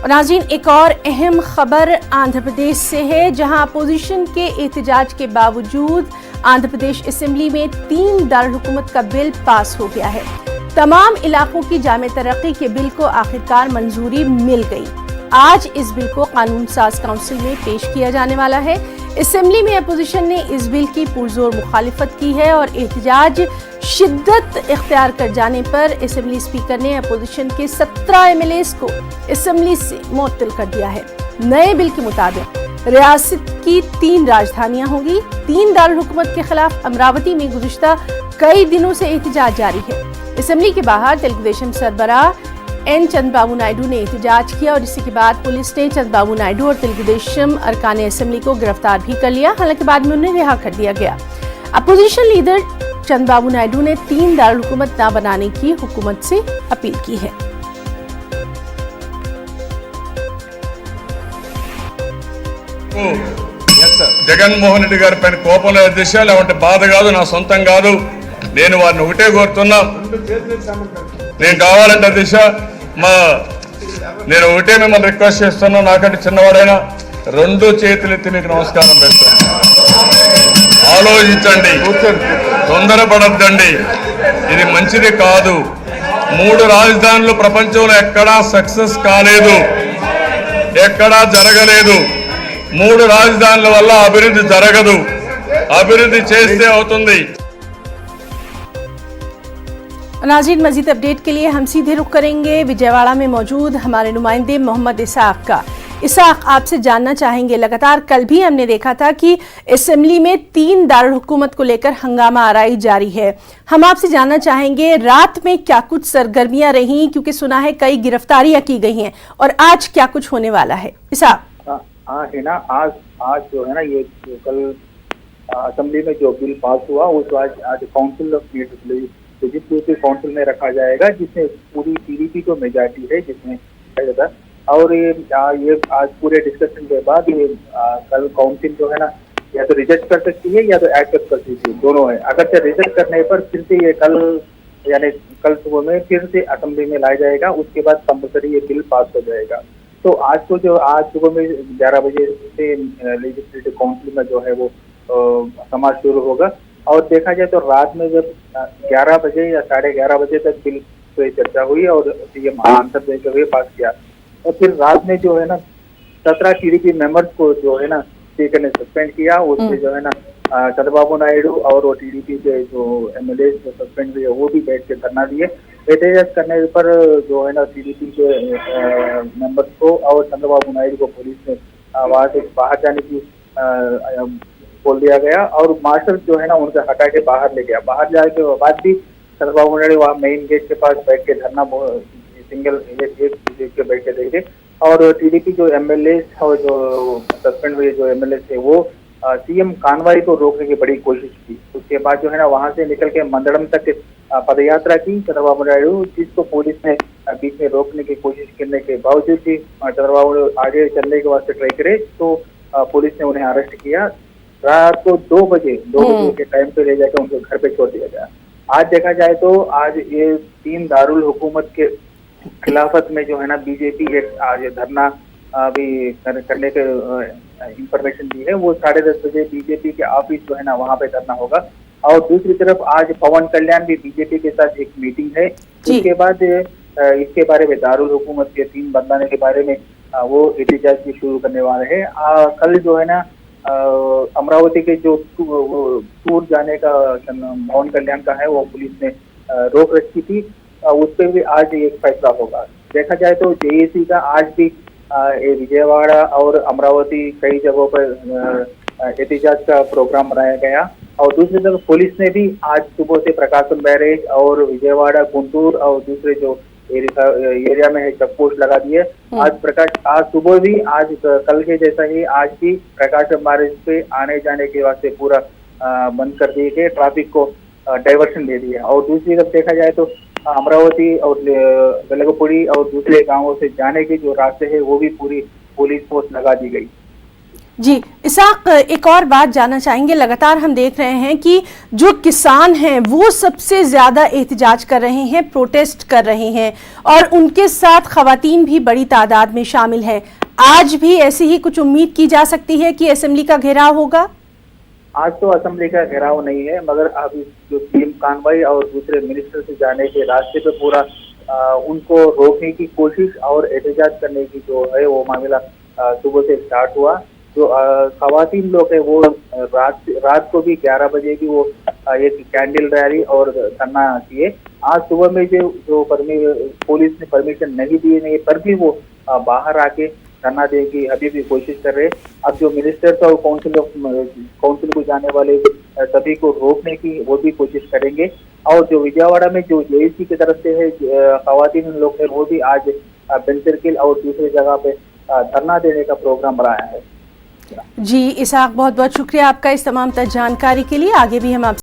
और नाज़रीन, एक और अहम खबर आंध्र प्रदेश से है, जहां अपोजिशन के एहतजाज के बावजूद आंध्र प्रदेश असेंबली में 3 दारुल-हुकूमत का बिल पास हो गया है। तमाम इलाकों की जामे तरक्की के बिल को आखिरकार मंजूरी मिल गई। आज इस बिल को कानून साज काउंसिल में पेश किया जाने वाला है। असेंबली में अपोजिशन ने इस बिल की पुरजोर मुखालिफत की है और एहतजाज शिद्दत इख्तियार कर जाने पर असेंबली स्पीकर ने अपोजिशन के 17 एमएलएस को असेंबली से मुअत्तल कर दिया है। नए बिल के मुताबिक रियासत की 3 राजधानियां होंगी। 3 दारुल हुकूमत के खिलाफ अमरावती में गुज़िश्ता कई दिनों से एहतजाज जारी है। असेंबली के बाहर तेलुगु देशम सरबराह एन चंद्रबाबू नायडू ने एहतजाज किया और इसी के बाद पुलिस ने चंद्रबाबू नायडू और तेलुगु देशम अरकान असेंबली को गिरफ्तार भी कर लिया। हालांकि बाद में उन्हें रिहा कर दिया गया। अपोजिशन लीडर चंद्रबाबू नायडू ने 3 दारुल हुकूमत न बनाने की हुकूमत से अपील की है। జగన్మోహన్ రెడ్డి గారి పైన కోపం లేదు దిశ, లేకుంటే బాధ కాదు, నా సొంతం కాదు. నేను వారిని ఒకటే కోరుతున్నా, నేను కావాలంటే దిశ నేను ఒకటే మిమ్మల్ని రిక్వెస్ట్ చేస్తున్నా, నాకంటే చిన్నవాడైనా 2 చేతులెత్తి మీకు నమస్కారం పెడుతున్నా. ఆలోచించండి, తొందరపడద్దండి, ఇది మంచిది కాదు. 3 రాజధానులు ప్రపంచంలో ఎక్కడా సక్సెస్ కాలేదు, ఎక్కడా జరగలేదు. 3 రాజధానుల వల్ల అభివృద్ధి జరగదు, అభివృద్ధి చేస్తే అవుతుంది. नाज़रीन, मजीद अपडेट के लिए हम सीधे रुख करेंगे विजयवाड़ा में मौजूद हमारे नुमाइंदे मोहम्मद इसाक का। इसाक, आपसे जानना चाहेंगे, लगातार कल भी हमने देखा था कि असेंबली में 3 दारुल हुकूमत को लेकर हंगामा आराई जारी है। हम आपसे जानना चाहेंगे रात में क्या कुछ सरगर्मियां रही, क्योंकि सुना है कई गिरफ्तारियां की गई हैं, और आज क्या कुछ होने वाला है। इसाक। हाँ है ना, आज जो है ना, ये कल असेंबली में जो बिल पास हुआ उस आज काउंसिल ऑफ लेजिस्लेटिव काउंसिल में रखा जाएगा, जिसमें पूरी टीडीपी को मेजॉरिटी है, जिसमें और ये आज पूरे डिस्कशन के बाद ये कल काउंसिल जो है ना, या तो रिजेक्ट कर सकती है या तो एक्सेप्ट कर सकती है, दोनों है। अगर से रिजेक्ट करने पर फिर से ये कल सुबह में फिर से असेंबली में लाया जाएगा, उसके बाद कंपल्सरी ये बिल पास हो जाएगा। तो आज सुबह में 11 बजे से लेजिस्लेटिव काउंसिल में जो है वो समाज शुरू होगा, और देखा जाए तो रात में जब 11 बजे या 11:30 बजे तक बिल पे चर्चा हुई और सीएम आंसर देते हुए पास किया, और फिर रात में जो है ना 17 टीडीपी मेंबर्स को जो है ना स्पीकर ने सस्पेंड किया। उसमें जो है ना चंद्रबाबू नायडू और वो टीडीपी के जो एमएलए सस्पेंड हुए वो भी बैठ के धरना दिए। एहतजाज करने पर जो है ना टीडीपी के मेंबर्स को और चंद्रबाबू नायडू को पुलिस ने वहां से बाहर जाने की बोल दिया गया, और मार्शल जो है ना उनसे हटा के बाहर ले गया। बाहर जाने के बाद भी चंद्रबाबू नायडू वहाँ मेन गेट के पास बैठ के धरना सिंगल एक के बैठ के देखे, और टीडीपी जो एमएलए और जो सस्पेंड हुए जो एमएलए थे वो सीएम कानवाई को रोकने की बड़ी कोशिश की। उसके बाद जो है ना वहां से निकल के मंदड़म तक पदयात्रा की चंद्रबाबू नायडू, जिसको पुलिस ने बीच में रोकने की कोशिश करने के बावजूद भी चंद्रबाबू आगे चलने के वास्ते ट्राई करे, तो पुलिस ने उन्हें अरेस्ट किया। रात को 2 बजे के टाइम पे ले जाकर उनको घर पे छोड़ दिया गया। आज देखा जाए तो आज ये 3 दारुल हुकूमत के खिलाफत में जो है ना बीजेपी आज धरना भी करने के इंफॉर्मेशन दी है। वो 10:30 बजे बीजेपी के ऑफिस जो है ना वहाँ पे धरना होगा, और दूसरी तरफ आज पवन कल्याण भी बीजेपी के साथ एक मीटिंग है। उसके बाद इसके बारे में दारुल हुकूमत के 3 बनाने के बारे में वो एहतजाज भी शुरू करने वाले हैं। कल जो है ना अमरावती के जो टूर जाने का पवन कल्याण का है वो पुलिस ने रोक रखी थी, उस पर भी आज एक फैसला होगा। देखा जाए तो जेएसी का आज भी विजयवाड़ा और अमरावती कई जगहों पर एहतजाज का प्रोग्राम बनाया गया, और दूसरी तरफ पुलिस ने भी आज सुबह से प्रकाशम बैरेज और विजयवाड़ा, गुंटूर और दूसरे जो एरिया में है चेकपोस्ट लगा दिए। आज सुबह भी आज कल के जैसा ही आज भी प्रकाशम बैरेज पे आने जाने के वास्ते पूरा बंद कर दिए गए, ट्रैफिक को डाइवर्शन दे दिया। और दूसरी तरफ देखा जाए तो अमरावती और वेलगपुरी और दूसरे गांवों से जाने के जो रास्ते हैं वो भी पूरी पुलिस फोर्स लगा दी गई। जी इसाक, एक और बात जानना चाहेंगे। लगातार हम देख रहे हैं कि जो किसान हैं वो सबसे ज्यादा एहतजाज कर रहे हैं, प्रोटेस्ट कर रहे हैं, और उनके साथ खवातीन भी बड़ी तादाद में शामिल है। आज भी ऐसी ही कुछ उम्मीद की जा सकती है कि असेंबली का घेराव होगा? आज तो असेंबली का घेराव नहीं है, मगर अभी जो टीम कानवाई और दूसरे मिनिस्टर से जाने के रास्ते पे पूरा उनको रोकने की कोशिश और एहतजाज करने की जो है वो मामला सुबह से स्टार्ट हुआ। जो खवातीन लोग है वो रात को भी 11 बजे की वो एक कैंडल रैली और धरना किए। आज सुबह में जो पुलिस ने परमिशन नहीं दी नहीं पर भी वो बाहर आके धरना देने की अभी भी कोशिश कर रहे। अब जो मिनिस्टर और काउंसिल को जाने वाले सभी को रोकने की वो भी कोशिश करेंगे। और जो विजयवाड़ा में जो जेएसी की तरफ से है खवातीन लोग है वो भी आज बेंच सर्किल और दूसरी जगह पे धरना देने का प्रोग्राम बनाया है। जी इसाक, बहुत बहुत शुक्रिया आपका इस तमाम जानकारी के लिए। आगे भी हम आपसे